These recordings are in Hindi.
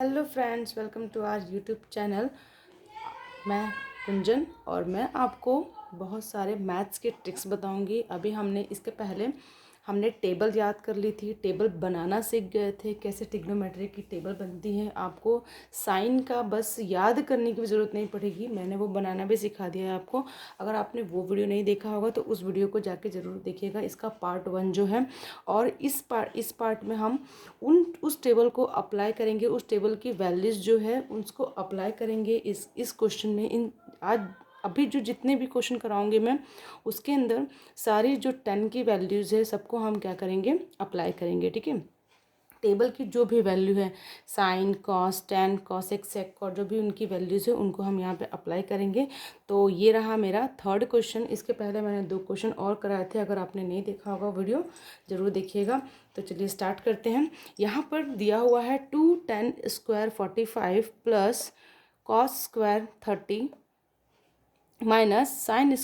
Hello friends, welcome to our YouTube channel. मैं कुंजन और मैं आपको बहुत सारे मैथ्स के ट्रिक्स बताऊंगी। अभी हमने इसके पहले टेबल याद कर ली थी, टेबल बनाना सीख गए थे, कैसे ट्रिग्नोमेट्री की टेबल बनती है। आपको साइन का बस याद करने की भी ज़रूरत नहीं पड़ेगी, मैंने वो बनाना भी सिखा दिया है आपको। अगर आपने वो वीडियो नहीं देखा होगा तो उस वीडियो को जाके ज़रूर देखिएगा, इसका पार्ट 1 जो है। और इस पार्ट में हम उस टेबल को अप्लाई करेंगे, उस टेबल की वैल्यूज़ जो है उसको अप्लाई करेंगे इस क्वेश्चन में। आज अभी जो जितने भी क्वेश्चन कराऊंगी मैं, उसके अंदर सारी जो 10 की वैल्यूज़ है सबको हम क्या करेंगे, अप्लाई करेंगे। ठीक है, टेबल की जो भी वैल्यू है, साइन, कॉस, टेन, कॉसेक, सेक और जो भी उनकी वैल्यूज़ है उनको हम यहाँ पे अप्लाई करेंगे। तो ये रहा मेरा थर्ड क्वेश्चन। इसके पहले मैंने 2 क्वेश्चन और कराए थे, अगर आपने नहीं देखा होगा वीडियो ज़रूर देखिएगा। तो चलिए स्टार्ट करते हैं। यहाँ पर दिया हुआ है 2tan² 45 plus cos² 30 minus sin²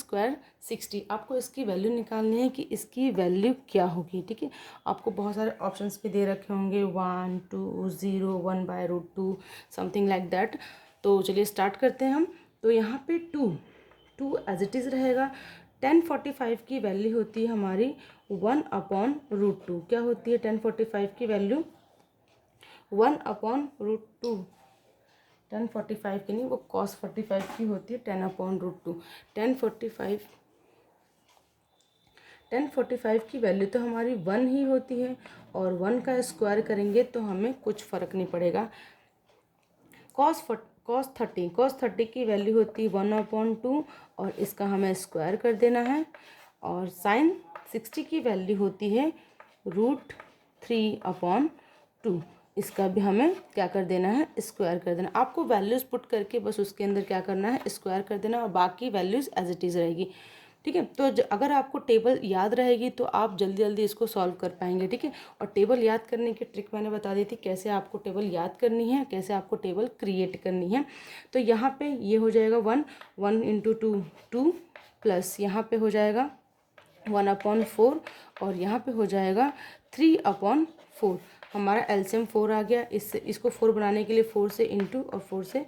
60। आपको इसकी वैल्यू निकालनी है कि इसकी वैल्यू क्या होगी। ठीक है, आपको बहुत सारे ऑप्शंस भी दे रखे होंगे, 1 2 0 1/√2 समथिंग लाइक दैट। तो चलिए स्टार्ट करते हैं हम। तो यहाँ पे टू एज इट इज़ रहेगा। tan 45 की वैल्यू होती है हमारी 1/√2। क्या होती है tan 45 की वैल्यू? 1/√2। tan 45 की नहीं, वो cos 45 की होती है 10/√2। tan 45 की वैल्यू तो हमारी 1 ही होती है, और 1 का स्क्वायर करेंगे तो हमें कुछ फ़र्क नहीं पड़ेगा। cos 30 की वैल्यू होती है 1/2, और इसका हमें स्क्वायर कर देना है। और sin 60 की वैल्यू होती है √3/2। इसका भी हमें क्या कर देना है, स्क्वायर कर देना। आपको वैल्यूज़ पुट करके बस उसके अंदर क्या करना है, स्क्वायर कर देना, और बाकी वैल्यूज़ एज इट इज़ रहेगी। ठीक है, तो अगर आपको टेबल याद रहेगी तो आप जल्दी जल्दी इसको सॉल्व कर पाएंगे। ठीक है, और टेबल याद करने की ट्रिक मैंने बता दी थी, कैसे आपको टेबल याद करनी है, कैसे आपको टेबल क्रिएट करनी है। तो यहाँ पे ये हो जाएगा 1 × 2 2, प्लस यहाँ पे हो जाएगा 1/4, और यहाँ पे हो जाएगा 3/4। हमारा एलसीएम 4 आ गया। इसको 4 बनाने के लिए 4 से इंटू और 4 से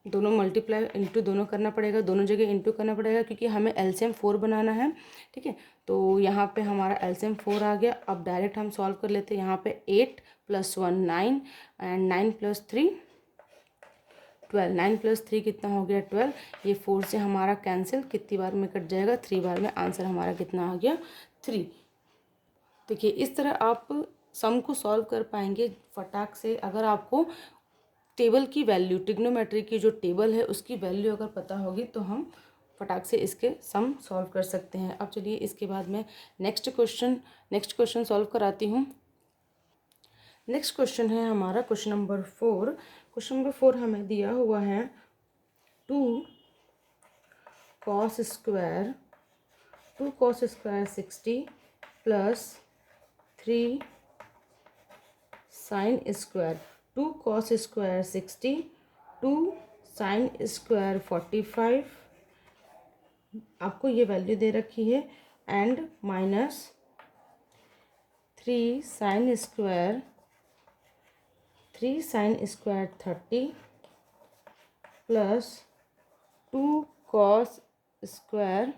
दोनों मल्टीप्लाई इंटू दोनों करना पड़ेगा, दोनों जगह इंटू करना पड़ेगा, क्योंकि हमें एलसीएम 4 बनाना है। ठीक है, तो यहाँ पे हमारा एलसीएम 4 आ गया। अब डायरेक्ट हम सॉल्व कर लेते हैं। यहाँ पे 8 + 1 9, एंड 9 + 3 12। 9 + 3 कितना हो गया, 12। ये 4 से हमारा कैंसिल, कितनी बार में कट जाएगा, 3 बार में। आंसर हमारा कितना आ गया, 3। देखिए, इस तरह आप सम को सॉल्व कर पाएंगे फटाक से। अगर आपको टेबल की वैल्यू, ट्रिग्नोमेट्री की जो टेबल है उसकी वैल्यू अगर पता होगी तो हम फटाक से इसके सम सॉल्व कर सकते हैं। अब चलिए इसके बाद मैं नेक्स्ट क्वेश्चन सॉल्व कराती हूँ। नेक्स्ट क्वेश्चन है हमारा क्वेश्चन नंबर 4। क्वेश्चन नंबर 4 हमें दिया हुआ है 2 cos² 60 plus 3 sin²। 2 cos² 60, 2 sin² 45, आपको ये वैल्यू दे रखी है, and minus 3 sin² 30 plus 2 cos²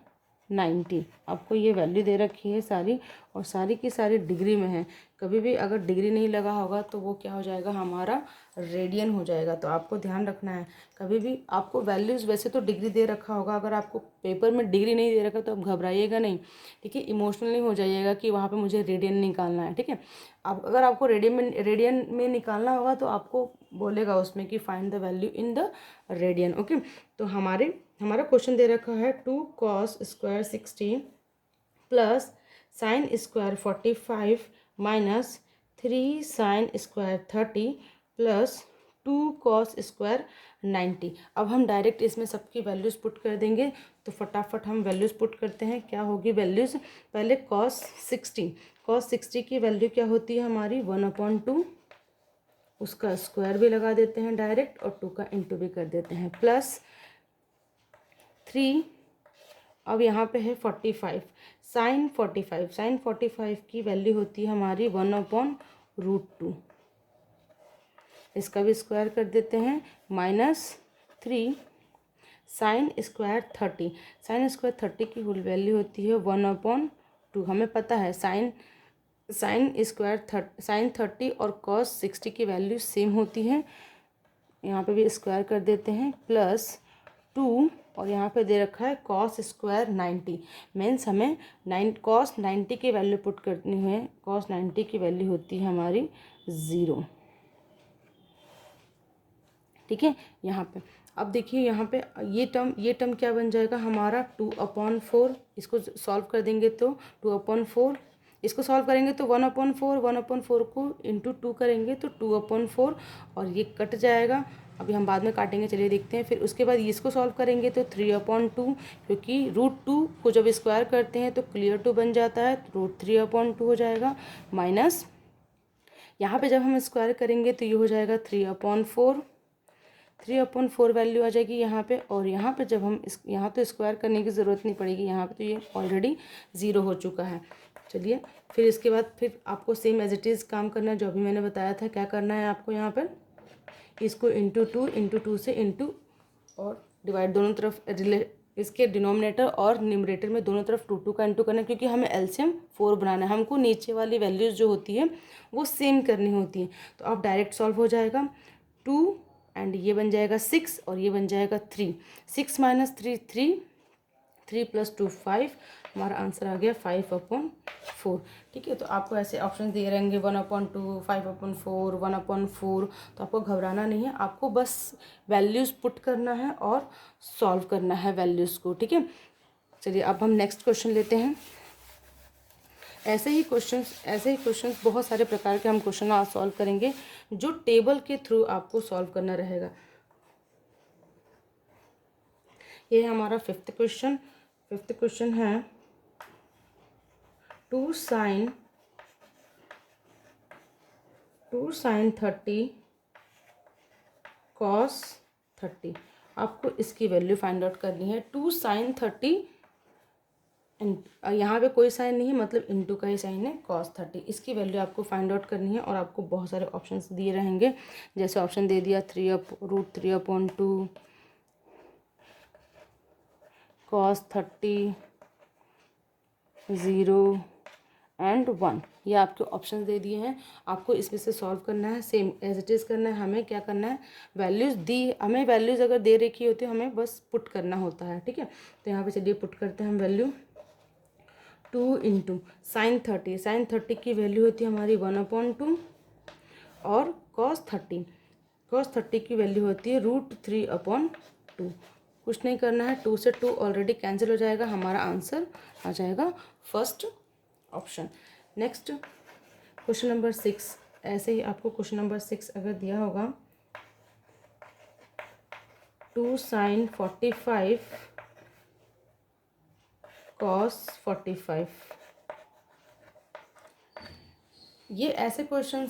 90। आपको ये वैल्यू दे रखी है सारी, और सारी की सारी डिग्री में है। कभी भी अगर डिग्री नहीं लगा होगा तो वो क्या हो जाएगा, हमारा रेडियन हो जाएगा। तो आपको ध्यान रखना है, कभी भी आपको वैल्यूज़, वैसे तो डिग्री दे रखा होगा, अगर आपको पेपर में डिग्री नहीं दे रखा तो आप घबराइएगा नहीं। ठीक है, इमोशनल नहीं हो जाइएगा कि वहाँ पे मुझे रेडियन निकालना है। ठीक है, आप अगर आपको रेडियन में निकालना होगा तो आपको बोलेगा उसमें कि find the value in the radian. Okay, तो हमारा क्वेश्चन दे रखा है 2 cos² 60 plus sin² 45 minus 3 sin² 30 plus 2 cos² 90। अब हम डायरेक्ट इसमें सबकी वैल्यूज़ पुट कर देंगे। तो फटाफट हम वैल्यूज़ पुट करते हैं। क्या होगी वैल्यूज़? पहले cos 60 की वैल्यू क्या होती है हमारी, 1/2। उसका स्क्वायर भी लगा देते हैं डायरेक्ट, और 2 का इंटू भी कर देते हैं, प्लस 3। अब यहाँ पे है 45, sin 45 की वैल्यू होती है हमारी 1/√2। इसका भी स्क्वायर कर देते हैं, -3 साइन स्क्वायर 30। साइन स्क्वायर 30 की होल वैल्यू होती है 1/2। हमें पता है साइन साइन 30 और कॉस 60 की वैल्यू सेम होती है। यहाँ पे भी स्क्वायर कर देते हैं, +2 और यहाँ पे दे रखा है कॉस स्क्वायर 90। मीन्स हमें कॉस 90 की वैल्यू पुट करनी है। कॉस 90 की वैल्यू होती है हमारी 0। ठीक है। यहाँ पे अब देखिए, यहाँ पे ये टर्म क्या बन जाएगा हमारा 2/4। इसको सॉल्व कर देंगे तो 2/4, इसको सॉल्व करेंगे तो 1/4, 1/4 को इंटू 2 करेंगे तो 2/4 और ये कट जाएगा। अभी हम बाद में काटेंगे, चलिए देखते हैं। फिर उसके बाद इसको सॉल्व करेंगे तो 3/2, क्योंकि √2 को जब स्क्वायर करते हैं तो क्लियर टू बन जाता है, तो √3/2 हो जाएगा। माइनस यहाँ पे जब हम स्क्वायर करेंगे तो ये हो जाएगा 3/4। 3/4 वैल्यू आ जाएगी यहाँ पे। और यहाँ पे जब हम यहाँ तो स्क्वायर करने की ज़रूरत नहीं पड़ेगी, यहाँ पे तो ये ऑलरेडी 0 हो चुका है। चलिए फिर इसके बाद फिर आपको सेम एज इट इज़ काम करना है, जो अभी मैंने बताया था। क्या करना है आपको यहाँ पर, इसको इंटू 2 से इंटू और डिवाइड दोनों तरफ, इसके डिनोमिनेटर और न्यूमरेटर में दोनों तरफ 2 का इंटू करना है, क्योंकि हमें एलसीएम 4 बनाना है। हमको नीचे वाली वैल्यूज़ जो होती है वो सेम करनी होती है। तो अब डायरेक्ट सॉल्व हो जाएगा। 2 एंड ये बन जाएगा 6 और ये बन जाएगा 3। 6 - 3 3, 3 + 2 5। हमारा आंसर आ गया 5/4। ठीक है। तो आपको ऐसे ऑप्शन दिए रहेंगे 1/2, 5/4, 1/4। तो आपको घबराना नहीं है, आपको बस वैल्यूज़ पुट करना है और सॉल्व करना है वैल्यूज़ को। ठीक है। चलिए अब हम नेक्स्ट क्वेश्चन लेते हैं। ऐसे ही क्वेश्चंस बहुत सारे प्रकार के हम क्वेश्चन आज सॉल्व करेंगे, जो टेबल के थ्रू आपको सॉल्व करना रहेगा। ये है हमारा फिफ्थ क्वेश्चन है 2 sin 30 cos 30। आपको इसकी वैल्यू फाइंड आउट करनी है। 2 sin 30, यहाँ पे कोई साइन नहीं है, मतलब इंटू का ही साइन है, cos 30। इसकी वैल्यू आपको फाइंड आउट करनी है और आपको बहुत सारे ऑप्शंस दिए रहेंगे। जैसे ऑप्शन दे दिया √3/2, cos 30, 0 एंड 1। ये आपके ऑप्शन दे दिए हैं। आपको इसमें से सॉल्व करना है, सेम एज इट इज़ करना है। हमें क्या करना है, हमें वैल्यूज़ अगर दे रखी होती है हमें बस पुट करना होता है। ठीक है। तो यहाँ पे चलिए पुट करते हैं हम वैल्यू। 2 × sin 30 की वैल्यू होती है हमारी 1/2 और cos 30 की वैल्यू होती है √3/2। कुछ नहीं करना है, 2 से 2 ऑलरेडी कैंसिल हो जाएगा, हमारा आंसर आ जाएगा first option. Next question number 6। ऐसे ही आपको क्वेश्चन नंबर 6 अगर दिया होगा 2 sin 45 cos 45। ये ऐसे क्वेश्चन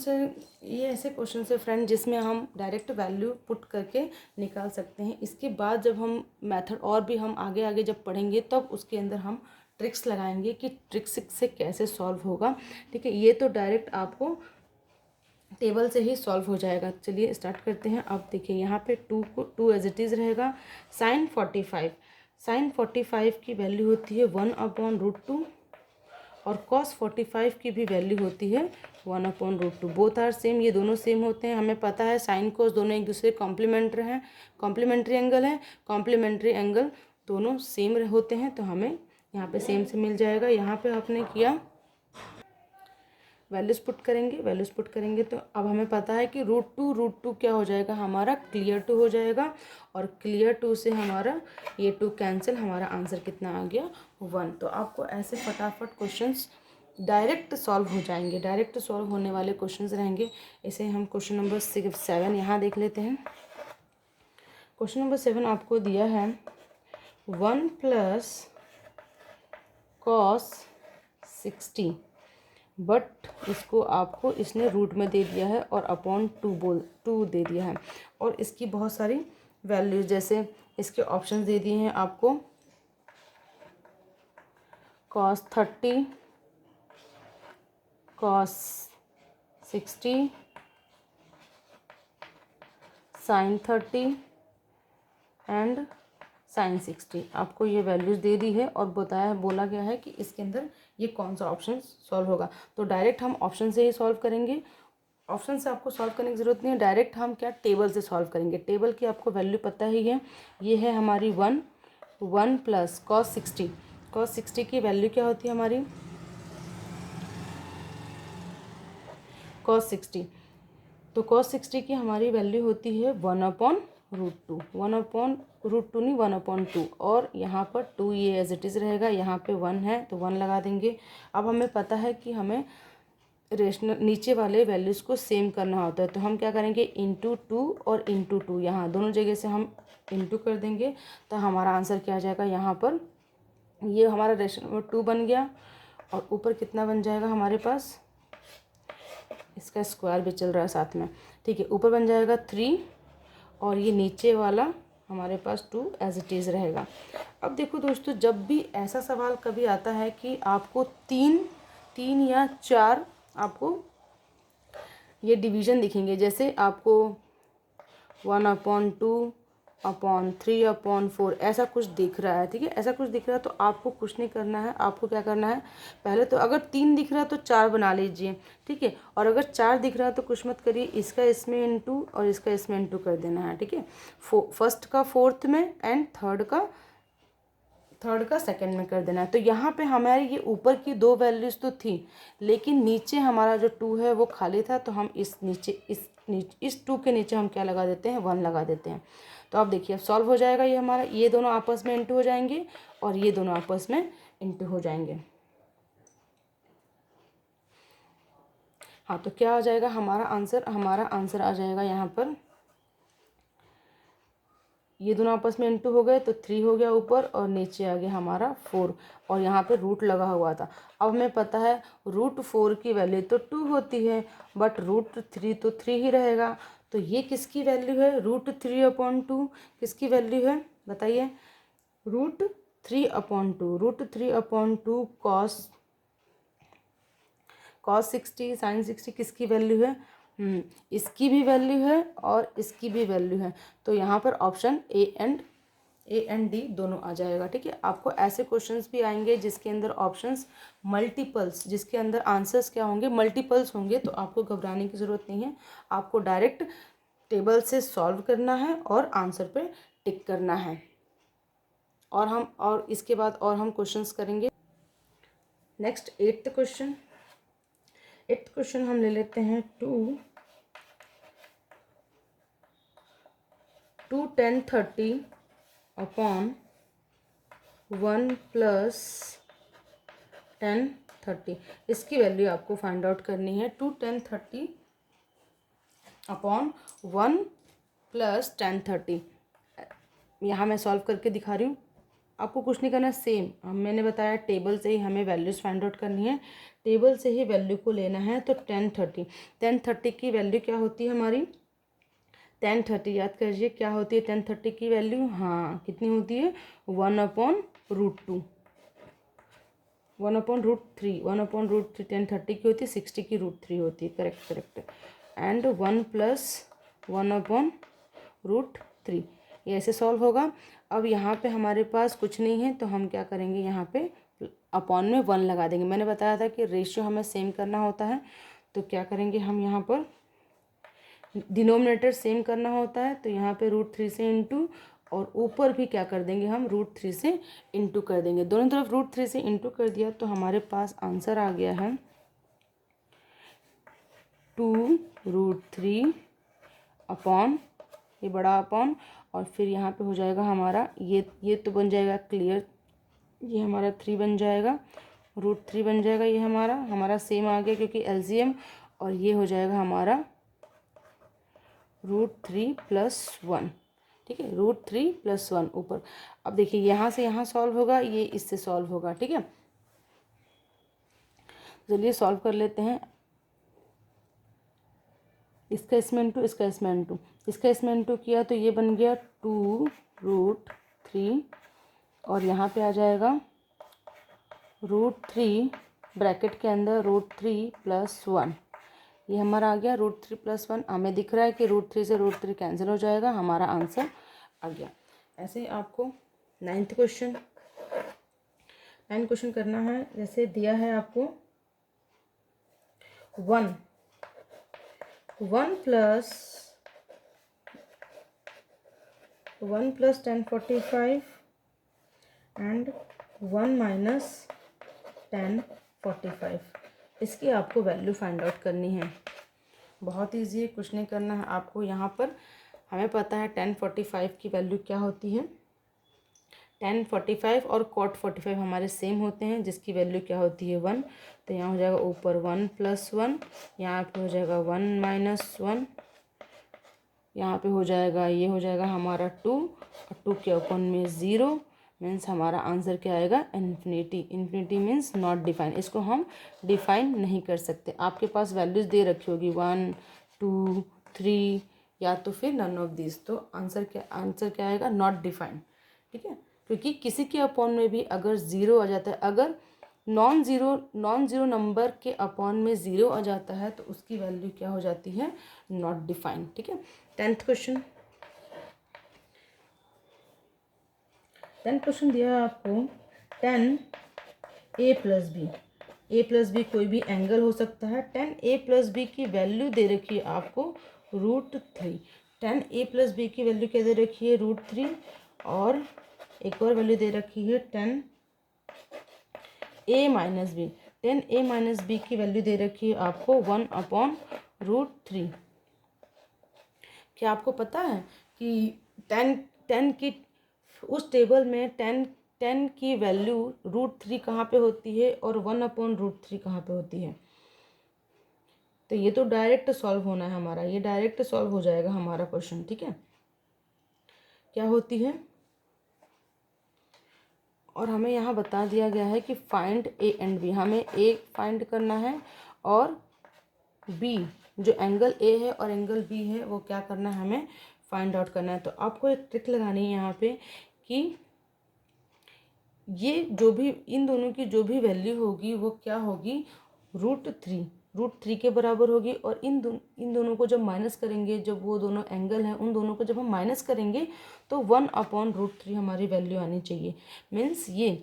से फ्रेंड, जिसमें हम डायरेक्ट वैल्यू पुट करके निकाल सकते हैं। इसके बाद जब हम मेथड और भी हम आगे जब पढ़ेंगे तब उसके अंदर हम ट्रिक्स लगाएंगे कि ट्रिक्स से कैसे सॉल्व होगा। ठीक है। ये तो डायरेक्ट आपको टेबल से ही सॉल्व हो जाएगा। चलिए स्टार्ट करते हैं। अब देखिए यहाँ पे 2 एज इट इज़ रहेगा। sin 45 की वैल्यू होती है 1/√2 और cos 45 की भी वैल्यू होती है 1/√2। बोथ आर सेम, ये दोनों सेम होते हैं। हमें पता है साइन cos दोनों एक दूसरे कॉम्प्लीमेंट्री एंगल हैं। कॉम्प्लीमेंट्री एंगल दोनों सेम होते हैं, तो हमें यहाँ पे सेम से मिल जाएगा। यहाँ पे आपने किया वैल्यूज़ पुट करेंगे तो अब हमें पता है कि √2 क्या हो जाएगा हमारा, क्लियर टू हो जाएगा। और क्लियर टू से हमारा ये 2 कैंसिल, हमारा आंसर कितना आ गया 1। तो आपको ऐसे फटाफट क्वेश्चंस डायरेक्ट सॉल्व हो जाएंगे, डायरेक्ट सॉल्व होने वाले क्वेश्चंस रहेंगे। इसे हम क्वेश्चन नंबर 7 यहाँ देख लेते हैं। क्वेश्चन नंबर 7 आपको दिया है 1 + cos 60, बट इसको आपको इसने रूट में दे दिया है और /2 दे दिया है। और इसकी बहुत सारी वैल्यूज, जैसे इसके ऑप्शंस दे दिए हैं आपको cos 30, cos 60, sine 30 and sine 60। आपको ये वैल्यूज़ दे दी है और बोला गया है कि इसके अंदर ये कौन सा ऑप्शन सॉल्व होगा। तो डायरेक्ट हम ऑप्शन से ही सॉल्व करेंगे। ऑप्शन से आपको सॉल्व करने की ज़रूरत नहीं है, डायरेक्ट हम क्या टेबल से सॉल्व करेंगे। टेबल की आपको वैल्यू पता ही है, ये है हमारी 1 प्लस cos 60। cos 60 की वैल्यू क्या होती है हमारी, cos 60। तो cos 60 की हमारी वैल्यू होती है 1/√2। 1/√2 नहीं, 1/2। और यहाँ पर 2 ये एज इट इज़ रहेगा, यहाँ पे 1 है तो 1 लगा देंगे। अब हमें पता है कि हमें रेशनल नीचे वाले वैल्यूज़ को सेम करना होता है, तो हम क्या करेंगे, इंटू 2 और इंटू 2, यहाँ दोनों जगह से हम इंटू कर देंगे। तो हमारा आंसर क्या आ जाएगा, यहाँ पर ये हमारा रेशनल 2 बन गया और ऊपर कितना बन जाएगा हमारे पास, इसका स्क्वायर भी चल रहा है साथ में, ठीक है। ऊपर बन जाएगा 3 और ये नीचे वाला हमारे पास 2 एज इट इज़ रहेगा। अब देखो दोस्तों, जब भी ऐसा सवाल कभी आता है कि आपको तीन या 4 आपको ये डिवीज़न दिखेंगे, जैसे आपको 1/2/3/4 ऐसा कुछ दिख रहा है, ठीक है, ऐसा कुछ दिख रहा है, तो आपको कुछ नहीं करना है। आपको क्या करना है, पहले तो अगर 3 दिख रहा है तो 4 बना लीजिए, ठीक है। और अगर 4 दिख रहा है तो कुछ मत करिए, इसका इसमें इंटू और इसका इसमें इंटू कर देना है, ठीक है। फर्स्ट का फोर्थ में एंड थर्ड का सेकंड में कर देना है। तो यहाँ पे हमारी ये ऊपर की 2 वैल्यूज़ तो थी, लेकिन नीचे हमारा जो 2 है वो खाली था, तो हम इस 2 के नीचे हम क्या लगा देते हैं, 1 लगा देते हैं। तो अब देखिए, अब सॉल्व हो जाएगा ये हमारा, ये दोनों आपस में इंटू हो जाएंगे और ये दोनों आपस में इंटू हो जाएंगे। हाँ, तो क्या आ जाएगा हमारा आंसर आ जाएगा यहाँ पर, ये दोनों आपस में इंटू हो गए तो 3 हो गया ऊपर और नीचे आ गया हमारा 4 और यहाँ पे रूट लगा हुआ था। अब हमें पता है √4 की वैल्यू तो 2 होती है, बट √3 तो 3 ही रहेगा। तो ये किसकी वैल्यू है, √3/2 किसकी वैल्यू है बताइए, √3/2 cos 60 sin 60 किसकी वैल्यू है, इसकी भी वैल्यू है और इसकी भी वैल्यू है। तो यहाँ पर ऑप्शन ए एंड डी दोनों आ जाएगा, ठीक है। आपको ऐसे क्वेश्चंस भी आएंगे जिसके अंदर ऑप्शंस मल्टीपल्स, जिसके अंदर आंसर्स क्या होंगे, मल्टीपल्स होंगे, तो आपको घबराने की ज़रूरत नहीं है। आपको डायरेक्ट टेबल से सॉल्व करना है और आंसर पे टिक करना है। और इसके बाद और हम क्वेश्चंस करेंगे। नेक्स्ट 8th क्वेश्चन हम ले लेते हैं 2 10/30/1 प्लस 10/30। इसकी वैल्यू आपको फाइंड आउट करनी है। 2 10/30/1 प्लस 10/30। यहाँ मैं सॉल्व करके दिखा रही हूँ, आपको कुछ नहीं करना, सेम मैंने बताया टेबल से ही हमें वैल्यूज़ फाइंड आउट करनी है, टेबल से ही वैल्यू को लेना है। तो 10/30 की वैल्यू क्या होती है हमारी, 10/30 याद कीजिए क्या होती है 10/30 की वैल्यू, हाँ कितनी होती है, 1/√2 1/√3 1/√3 10/30 की होती है, 60 की √3 होती है, करेक्ट। एंड 1 प्लस 1/√3, ये ऐसे सॉल्व होगा। अब यहाँ पे हमारे पास कुछ नहीं है तो हम क्या करेंगे, यहाँ पे अपॉन में 1 लगा देंगे। मैंने बताया था कि रेशियो हमें सेम करना होता है, तो क्या करेंगे हम यहाँ पर डिनोमिनेटर सेम करना होता है, तो यहाँ पे √3 से इंटू और ऊपर भी क्या कर देंगे हम, √3 से इंटू कर देंगे। दोनों तरफ √3 से इंटू कर दिया तो हमारे पास आंसर आ गया है 2√3 अपॉन, ये बड़ा अपॉन, और फिर यहाँ पे हो जाएगा हमारा ये तो बन जाएगा क्लियर, ये हमारा 3 बन जाएगा, √3 बन जाएगा, ये हमारा सेम आ गया क्योंकि एलसीएम, और ये हो जाएगा हमारा √3 + 1, ठीक है, √3 + 1 ऊपर। अब देखिए यहाँ से यहाँ सॉल्व होगा, ये इससे सॉल्व होगा, ठीक है। चलिए सॉल्व कर लेते हैं। इसका इसमें इंटू, इसका इसमें इंटू, इसका इसमें इंटू किया तो ये बन गया 2√3 और यहाँ पे आ जाएगा √3 ब्रैकेट के अंदर √3 + 1, ये हमारा आ गया √3 + 1। हमें दिख रहा है कि √3 से √3 कैंसिल हो जाएगा, हमारा आंसर आ गया। ऐसे ही आपको 9th क्वेश्चन करना है। जैसे दिया है आपको 1 + 1045 एंड 1 - 1045, इसकी आपको वैल्यू फाइंड आउट करनी है। बहुत ईजी है, कुछ नहीं करना है आपको। यहाँ पर हमें पता है 1045 की वैल्यू क्या होती है। 1045 और cot 45 हमारे सेम होते हैं, जिसकी वैल्यू क्या होती है 1। तो यहाँ हो जाएगा ऊपर 1 + 1, यहाँ पे हो जाएगा 1 - 1, यहाँ पे हो जाएगा, ये हो जाएगा हमारा 2 और 2 के अपन में 0, मीन्स हमारा आंसर क्या आएगा infinity. Infinity means not define, इसको हम डिफाइन नहीं कर सकते। आपके पास वैल्यूज़ दे रखी होगी 1 2 3 या तो फिर नन ऑफ दिस, तो आंसर क्या आएगा नॉट डिफाइंड। ठीक है, क्योंकि किसी के अपॉन में भी अगर 0 आ जाता है, अगर नॉन ज़ीरो नंबर के अपॉन में 0 आ जाता है तो उसकी वैल्यू क्या हो जाती है नॉट डिफाइंड। ठीक है, 10th क्वेश्चन दिया है आपको 10a + b। a + b कोई भी एंगल हो सकता है। 10a + b की वैल्यू दे रखी है आपको √3। 10a + b की वैल्यू क्या दे रखी है √3, और एक और वैल्यू दे रखी है 10a - b। 10a - b की वैल्यू दे रखी है आपको 1/√3। क्या आपको पता है कि 10 की उस टेबल में 10 की वैल्यू √3 कहाँ पे होती है और 1/√3 कहाँ पे होती है? तो ये तो डायरेक्ट सॉल्व होना है हमारा, ये डायरेक्ट सॉल्व हो जाएगा हमारा क्वेश्चन। ठीक है, क्या होती है, और हमें यहाँ बता दिया गया है कि फाइंड a एंड b। हमें a फाइंड करना है और b, जो एंगल a है और एंगल b है, वो क्या करना है हमें फाइंड आउट करना है। तो आपको एक ट्रिक लगानी है यहाँ पे कि ये जो भी इन दोनों की जो भी वैल्यू होगी वो क्या होगी √3 के बराबर होगी। और इन दोनों को जब माइनस करेंगे, जब वो दोनों एंगल हैं उन दोनों को जब हम माइनस करेंगे तो 1/√3 हमारी वैल्यू आनी चाहिए। मीन्स ये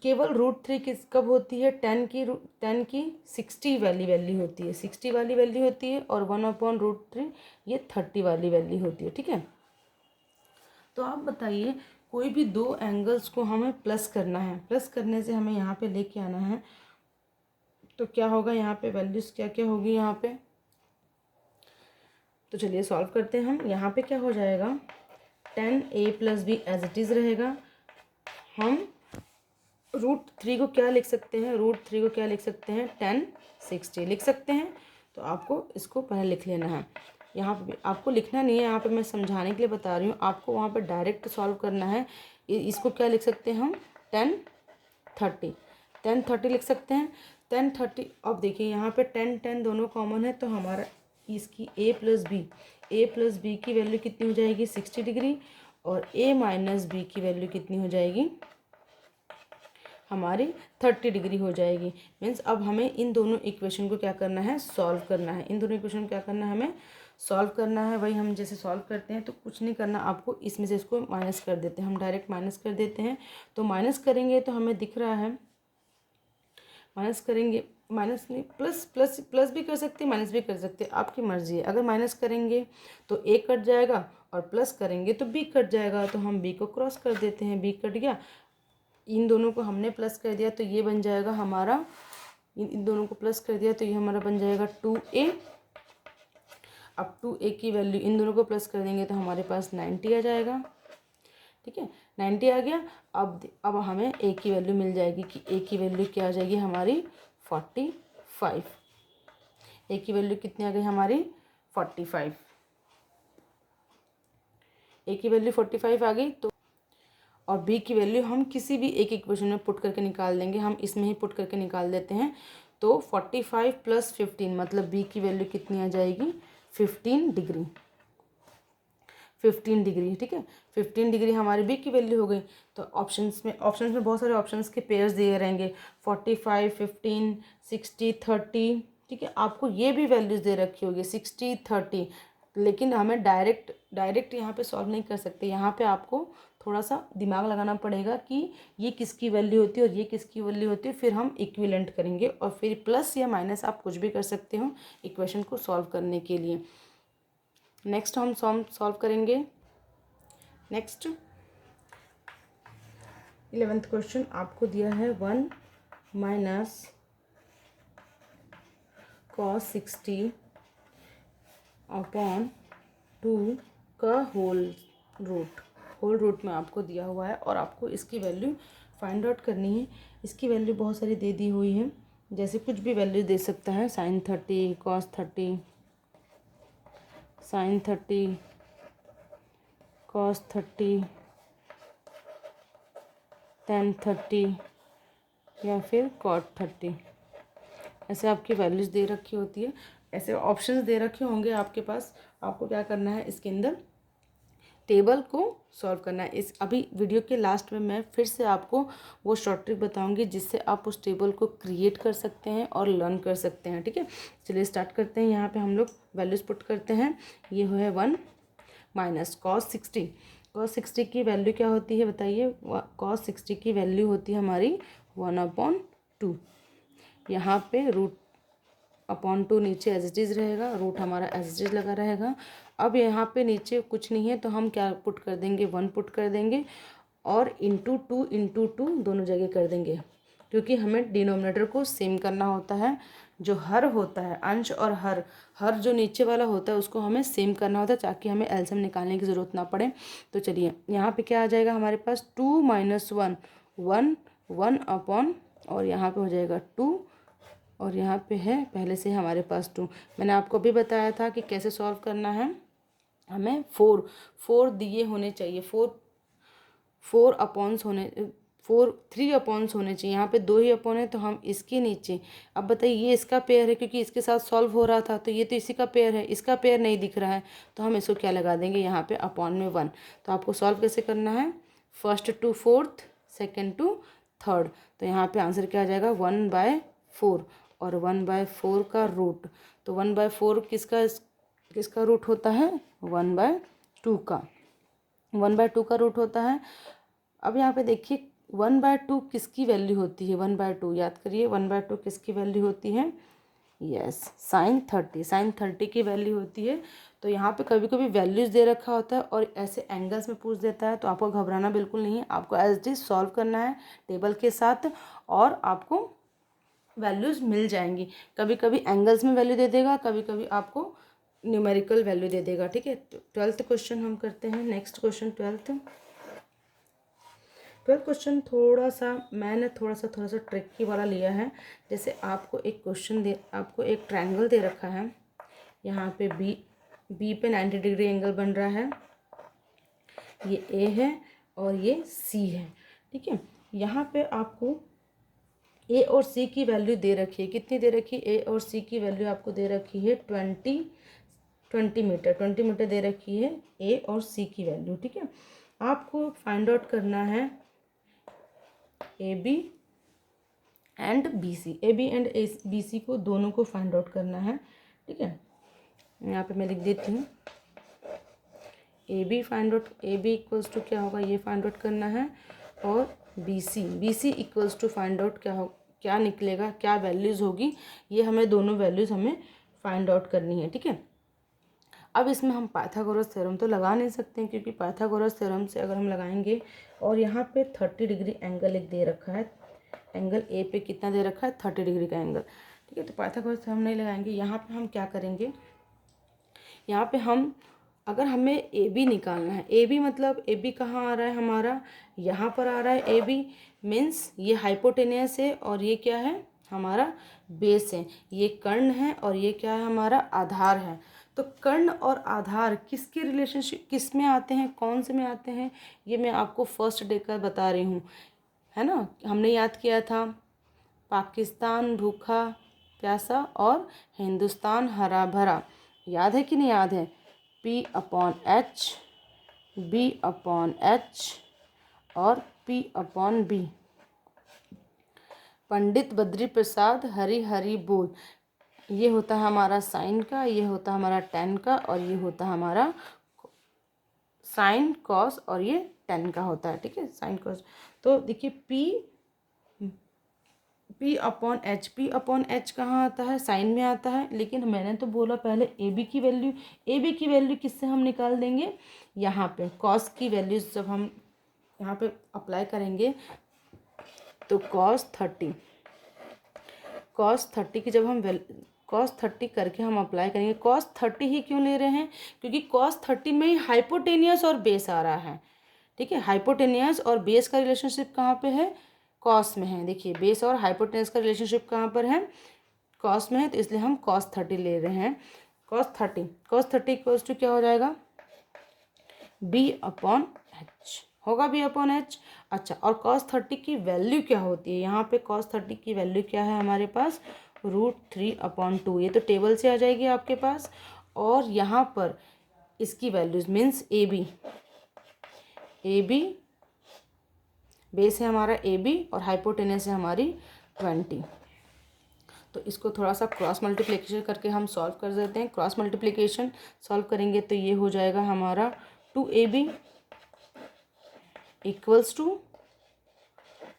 केवल √3 किस कब होती है 10 की 60 वाली वैल्यू होती है, 60 वाली वैल्यू होती है, और 1/√3 ये 30 वाली वैल्यू होती है। ठीक है, तो आप बताइए कोई भी दो एंगल्स को हमें प्लस करना है, प्लस करने से हमें यहाँ पे लेके आना है, तो क्या होगा यहाँ पे वैल्यूज़ क्या क्या होगी यहाँ पे। तो चलिए सॉल्व करते हैं हम। यहाँ पे क्या हो जाएगा 10a + b as it is रहेगा। हम √3 को क्या लिख सकते हैं, √3 को क्या लिख सकते हैं 1060 लिख सकते हैं। तो आपको इसको पहले लिख लेना है। यहाँ पे आपको लिखना नहीं है, यहाँ पे मैं समझाने के लिए बता रही हूँ, आपको वहाँ पे डायरेक्ट सॉल्व करना है। इसको क्या लिख सकते हैं हम 1030 लिख सकते हैं 1030। अब देखिए यहाँ पे 10 दोनों कॉमन है, तो हमारा इसकी a + b की वैल्यू कितनी हो जाएगी 60 डिग्री, और a - b की वैल्यू कितनी हो जाएगी हमारी 30 डिग्री हो जाएगी। मीन्स अब हमें इन दोनों इक्वेशन को क्या करना है सॉल्व करना है। इन दोनों इक्वेशन को क्या करना है हमें सॉल्व करना है। वही हम जैसे सॉल्व करते हैं तो कुछ नहीं करना आपको, इसमें से इसको माइनस कर देते हैं, हम डायरेक्ट माइनस कर देते हैं। तो माइनस करेंगे तो हमें दिख रहा है, माइनस करेंगे, माइनस नहीं प्लस भी कर सकते हैं, माइनस भी कर सकते हैं, आपकी मर्जी है। अगर माइनस करेंगे तो a कट जाएगा और प्लस करेंगे तो b कट जाएगा। तो हम b को क्रॉस कर देते हैं, b कट गया, इन दोनों को हमने प्लस कर दिया तो ये बन जाएगा हमारा, इन दोनों को प्लस कर दिया तो ये हमारा बन जाएगा 2a। अब 2a की वैल्यू इन दोनों को प्लस कर देंगे तो हमारे पास 90 आ जाएगा। ठीक है, 90 आ गया। अब हमें a की वैल्यू मिल जाएगी कि a की वैल्यू क्या आ जाएगी हमारी 45। a की वैल्यू कितनी आ गई हमारी 45, a की वैल्यू 45 आ गई। तो और b की वैल्यू हम किसी भी एक इक्वेशन में पुट करके निकाल देंगे, हम इसमें ही पुट करके निकाल देते हैं। तो 45 + 15 मतलब b की वैल्यू कितनी आ जाएगी 15 डिग्री, 15 डिग्री। ठीक है, 15 डिग्री हमारी b की वैल्यू हो गई। तो ऑप्शंस में बहुत सारे ऑप्शंस के पेयर्स दिए रहेंगे 45 15 60 30 ठीक है, आपको ये भी वैल्यूज़ दे रखी होगी 60 30, लेकिन हमें डायरेक्ट यहाँ पे सॉल्व नहीं कर सकते। यहाँ पे आपको थोड़ा सा दिमाग लगाना पड़ेगा कि ये किसकी वैल्यू होती है और ये किसकी वैल्यू होती है, फिर हम इक्विवेलेंट करेंगे और फिर प्लस या माइनस आप कुछ भी कर सकते हो इक्वेशन को सॉल्व करने के लिए। नेक्स्ट हम सॉल्व करेंगे। नेक्स्ट 11th क्वेश्चन आपको दिया है 1 माइनस cos 60 अपॉन 2 का होल रूट में आपको दिया हुआ है और आपको इसकी वैल्यू फाइंड आउट करनी है। इसकी वैल्यू बहुत सारी दे दी हुई है, जैसे कुछ भी वैल्यू दे सकता है, sin 30 cos 30 sin 30 cos 30 tan 30 या फिर cot 30, ऐसे आपकी वैल्यूज़ दे रखी होती है, ऐसे ऑप्शंस दे रखे होंगे आपके पास। आपको क्या करना है, इसके अंदर टेबल को सॉल्व करना है। इस अभी वीडियो के लास्ट में मैं फिर से आपको वो शॉर्ट ट्रिक बताऊंगी जिससे आप उस टेबल को क्रिएट कर सकते हैं और लर्न कर सकते हैं। ठीक है, चलिए स्टार्ट करते हैं। यहाँ पे हम लोग वैल्यूज़ पुट करते हैं। ये है 1 माइनस cos 60 की वैल्यू क्या होती है बताइए। cos 60 की वैल्यू होती है हमारी 1/2। यहाँ पे √2 नीचे एज इट इज़ रहेगा, रूट हमारा एज इट इज़ लगा रहेगा। अब यहाँ पे नीचे कुछ नहीं है तो हम क्या पुट कर देंगे, 1 पुट कर देंगे और इंटू 2 दोनों जगह कर देंगे, क्योंकि हमें डिनोमिनेटर को सेम करना होता है। जो हर होता है, अंश और हर जो नीचे वाला होता है उसको हमें सेम करना होता है ताकि हमें एलसीएम निकालने की ज़रूरत ना पड़े। तो चलिए यहाँ पे क्या आ जाएगा हमारे पास 2 - 1 1 अपॉन, और यहाँ पे हो जाएगा 2 और यहाँ पे है पहले से हमारे पास 2। मैंने आपको भी बताया था कि कैसे सॉल्व करना है। हमें 4 दिए होने चाहिए, 4 अपॉन्स होने 3 अपॉन्स होने चाहिए। यहाँ पे 2 ही अपॉन है तो हम इसके नीचे, अब बताइए ये इसका पेयर है क्योंकि इसके साथ सॉल्व हो रहा था, तो ये तो इसी का पेयर है, इसका पेयर नहीं दिख रहा है तो हम इसको क्या लगा देंगे यहाँ पे अपॉन में 1। तो आपको सॉल्व कैसे करना है, first to fourth, second to third. तो यहाँ पे आंसर क्या आ जाएगा 1/4 और 1/4 का रूट। तो 1/4 किसका रूट होता है, 1/2 का, 1/2 का रूट होता है। अब यहाँ पे देखिए 1/2 किसकी वैल्यू होती है, 1/2 याद करिए, 1/2 किसकी वैल्यू होती है, यस sin 30 की वैल्यू होती है। तो यहाँ पे कभी कभी वैल्यूज़ दे रखा होता है और ऐसे एंगल्स में पूछ देता है, तो आपको घबराना बिल्कुल नहीं है, आपको एज इट इज सॉल्व करना है टेबल के साथ और आपको वैल्यूज़ मिल जाएंगी। कभी कभी एंगल्स में वैल्यू दे देगा, कभी कभी आपको न्यूमेरिकल वैल्यू दे देगा। ठीक है, 12th क्वेश्चन हम करते हैं। नेक्स्ट क्वेश्चन 12th क्वेश्चन मैंने थोड़ा सा ट्रिकी वाला लिया है। जैसे आपको एक ट्रायंगल दे रखा है, यहाँ पे बी पे 90 डिग्री एंगल बन रहा है, ये ए है और ये सी है। ठीक है, यहाँ पे आपको ए और सी की वैल्यू दे रखी है, कितनी दे रखी है, ए और सी की वैल्यू आपको दे रखी है 20 मीटर दे रखी है ए और सी की वैल्यू। ठीक है, आपको फाइंड आउट करना है A B and B C, A B and B C को दोनों को फाइंड आउट करना है। ठीक है, यहाँ पे मैं लिख देती हूँ ए बी इक्वल्स टू क्या होगा, ये फाइंड आउट करना है, और B C equals to find out क्या निकलेगा, क्या वैल्यूज़ होगी, ये हमें दोनों वैल्यूज़ हमें फाइंड आउट करनी है। ठीक है, अब इसमें हम पाइथागोरस थ्योरम तो लगा नहीं सकते हैं, क्योंकि पाइथागोरस थ्योरम से अगर हम लगाएंगे, और यहाँ पे 30 डिग्री एंगल एक दे रखा है, एंगल ए पे कितना दे रखा है, 30 डिग्री का एंगल। ठीक है, तो पाइथागोरस थ्योरम नहीं लगाएंगे। यहाँ पे हम क्या करेंगे, यहाँ पे अगर हमें ए बी निकालना है, ए बी मतलब ए बी कहाँ आ रहा है हमारा, यहाँ पर आ रहा है। ए बी मीन्स ये हाइपोटेनियस है और ये क्या है, हमारा बेस है, ये कर्ण है और ये क्या है, हमारा आधार है। तो कर्ण और आधार किसके रिलेशनशिप, किस में आते हैं, कौन से में आते हैं, ये मैं आपको फर्स्ट डे का बता रही हूँ, है ना। हमने याद किया था पाकिस्तान भूखा प्यासा और हिंदुस्तान हरा भरा, याद है कि नहीं याद है, P/H, B/H और P/B। पंडित बद्री प्रसाद हरी हरी बोल, ये होता है हमारा साइन का, ये होता है हमारा टेन का, और ये होता है हमारा साइन कॉस, और ये टेन का होता है। ठीक है, साइन कॉस। तो देखिए पी अपॉन एच कहाँ आता है, साइन में आता है। लेकिन मैंने तो बोला पहले ए बी की वैल्यू किससे हम निकाल देंगे, यहाँ पे कॉस की वैल्यू जब हम यहाँ पे अप्लाई करेंगे तो कॉस थर्टी की जब हम कॉस 30 करके हम अप्लाई करेंगे। कॉस 30 ही क्यों ले रहे हैं, क्योंकि कॉस 30 में ही हाइपोटेनियस और बेस आ रहा है। ठीक है, हाइपोटेनियस और बेस का रिलेशनशिप कहाँ पे है, कॉस में है। देखिए बेस और हाइपोटेनियस का रिलेशनशिप कहाँ पर है, कॉस में है, तो इसलिए हम कॉस 30 ले रहे हैं। कॉस 30 इक्वल्स टू क्या हो जाएगा, बी अपॉन एच होगा, बी अपॉन एच। अच्छा, और कॉस 30 की वैल्यू क्या होती है, यहाँ पे कॉस 30 की वैल्यू क्या है हमारे पास, √3/2। ये तो टेबल से आ जाएगी आपके पास। और यहाँ पर इसकी values means A B base है हमारा ए बी, और हाइपोटेनस है हमारी 20। तो इसको थोड़ा सा क्रॉस मल्टीप्लिकेशन करके हम सॉल्व कर देते हैं। क्रॉस मल्टीप्लिकेशन सॉल्व करेंगे तो ये हो जाएगा हमारा 2ab इक्वल्स टू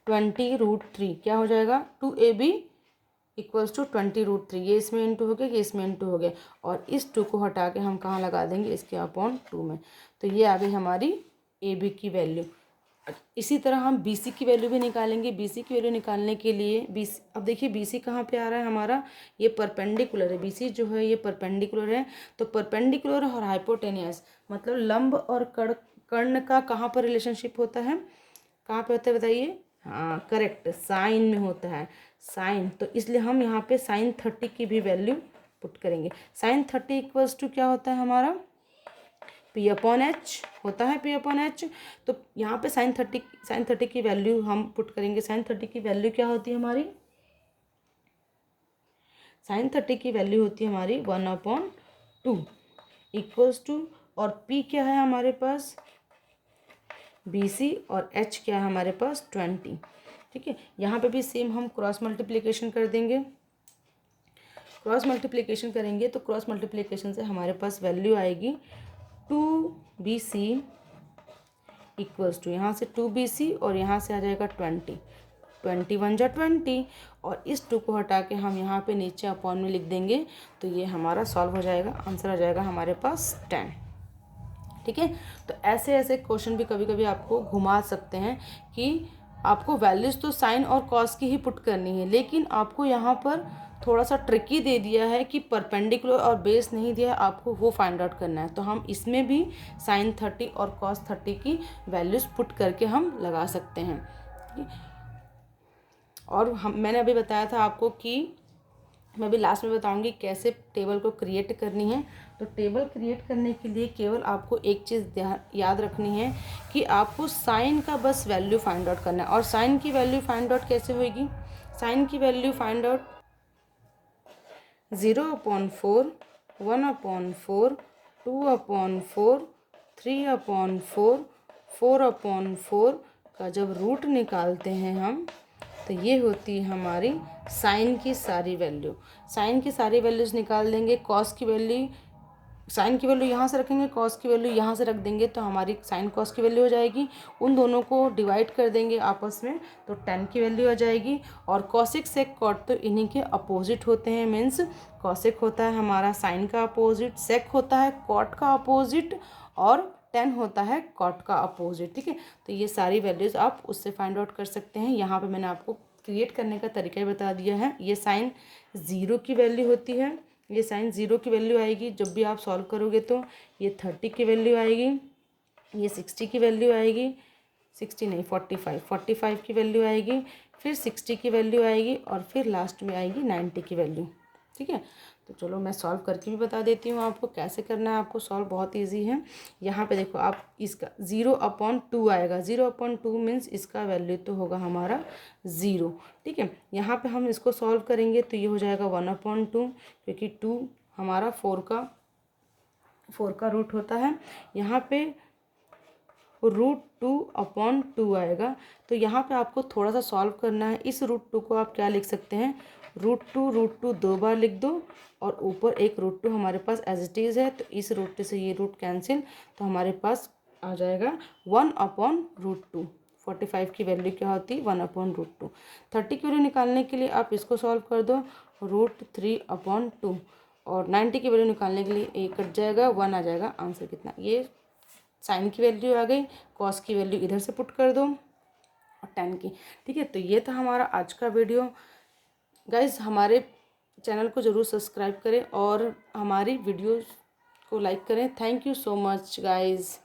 20√3। क्या हो जाएगा, 2ab इक्वल्स टू 20√3। ये इसमें इंटू हो गया, ये इसमें इंटू हो गया, और इस 2 को हटा के हम कहाँ लगा देंगे, इसके अपॉन 2 में। तो ये आ गई हमारी ए बी की वैल्यू। इसी तरह हम बी सी की वैल्यू भी निकालेंगे। बी सी की वैल्यू निकालने के लिए अब देखिए बी सी कहाँ पे आ रहा है हमारा, ये परपेंडिकुलर है। बी सी जो है ये परपेंडिकुलर है। तो परपेंडिकुलर और हाइपोटेनियस मतलब लंब और कर्ण का कहाँ पर रिलेशनशिप होता है, कहाँ पे होता है बताइए, हाँ करेक्ट, साइन में होता है, साइन। तो इसलिए हम यहाँ पे साइन 30 की भी वैल्यू पुट करेंगे। साइन 30 इक्वल्स टू क्या होता है हमारा, पी अपॉन एच होता है, पी अपॉन एच। तो यहाँ पे साइन 30 की वैल्यू हम पुट करेंगे। साइन 30 की वैल्यू क्या होती है हमारी, साइन 30 की वैल्यू होती है हमारी 1/2 इक्वल्स टू, और पी क्या है हमारे पास, बी सी, और एच क्या है हमारे पास 20। ठीक है, यहाँ पे भी सेम हम क्रॉस मल्टीप्लिकेशन कर देंगे। क्रॉस मल्टीप्लिकेशन करेंगे तो क्रॉस मल्टीप्लिकेशन से हमारे पास वैल्यू आएगी 2bc इक्वल्स टू, यहाँ से 2bc और यहाँ से आ जाएगा 20, 21 जा 20, और इस 2 को हटा के हम यहाँ पे नीचे अपॉन में लिख देंगे। तो ये हमारा सॉल्व हो जाएगा, आंसर आ जाएगा हमारे पास 10। ठीक है, तो ऐसे ऐसे क्वेश्चन भी कभी कभी आपको घुमा सकते हैं कि आपको वैल्यूज तो साइन और कॉस की ही पुट करनी है, लेकिन आपको यहाँ पर थोड़ा सा ट्रिकी दे दिया है कि परपेंडिकुलर और बेस नहीं दिया है, आपको वो फाइंड आउट करना है। तो हम इसमें भी साइन 30 और कॉस 30 की वैल्यूज़ पुट करके हम लगा सकते हैं। और मैंने अभी बताया था आपको कि मैं भी लास्ट में बताऊंगी कैसे टेबल को क्रिएट करनी है। तो टेबल क्रिएट करने के लिए केवल आपको एक चीज़ याद रखनी है कि आपको साइन का बस वैल्यू फाइंड आउट करना है। और साइन की वैल्यू फाइंड आउट कैसे होगी, साइन की वैल्यू फाइंड आउट 0/4, 1/4, 2/4, 3/4, 4/4 का जब रूट निकालते हैं हम, तो ये होती है हमारी साइन की सारी वैल्यू। साइन की सारी वैल्यूज़ निकाल देंगे। कॉस की वैल्यू, साइन की वैल्यू यहाँ से रखेंगे, कॉस की वैल्यू यहाँ से रख देंगे, तो हमारी साइन कॉस की वैल्यू हो जाएगी। उन दोनों को डिवाइड कर देंगे आपस में, तो 10 की वैल्यू आ जाएगी। और कॉसिक सेक कॉट तो इन्हीं के अपोजिट होते हैं, मीन्स कॉसिक होता है हमारा साइन का अपोजिट, सेक होता है कॉट का अपोजिट, और 10 होता है कॉट का अपोजिट। ठीक है, तो ये सारी वैल्यूज़ आप उससे फाइंड आउट कर सकते हैं। यहाँ पे मैंने आपको क्रिएट करने का तरीका ही बता दिया है। ये साइन 0 की वैल्यू होती है, ये साइन 0 की वैल्यू आएगी जब भी आप सॉल्व करोगे। तो ये 30 की वैल्यू आएगी, ये 60 की वैल्यू आएगी, 60 नहीं 45 की वैल्यू आएगी, फिर 60 की वैल्यू आएगी, और फिर लास्ट में आएगी 90 की वैल्यू। ठीक है, तो चलो मैं सॉल्व करके भी बता देती हूँ आपको कैसे करना है। आपको सॉल्व बहुत इजी है। यहाँ पे देखो आप, इसका 0/2 आएगा। 0/2 मीन्स इसका वैल्यू तो होगा हमारा 0। ठीक है, यहाँ पे हम इसको सॉल्व करेंगे तो ये हो जाएगा 1/2, क्योंकि 2 हमारा 4 का रूट होता है। यहाँ पे √2/2 आएगा। तो यहाँ पे आपको थोड़ा सा सॉल्व करना है। इस √2 को आप क्या लिख सकते हैं, रूट टू 2 बार लिख दो और ऊपर एक रूट 2 हमारे पास एज इट इज़ है, तो इस रूट 2 से ये रूट कैंसिल, तो हमारे पास आ जाएगा 1/√2। 45 की वैल्यू क्या होती है? 1/√2। 30 की वैल्यू निकालने के लिए आप इसको सॉल्व कर दो, √3/2, और 90 की वैल्यू निकालने के लिए एक कट जाएगा, 1 आ जाएगा। आंसर कितना? ये साइन की वैल्यू आ गई, कॉस की वैल्यू इधर से पुट कर दो और tan की। ठीक है, तो ये था हमारा आज का वीडियो। गाइज हमारे चैनल को ज़रूर सब्सक्राइब करें और हमारी वीडियो को लाइक करें। Thank you so much guys.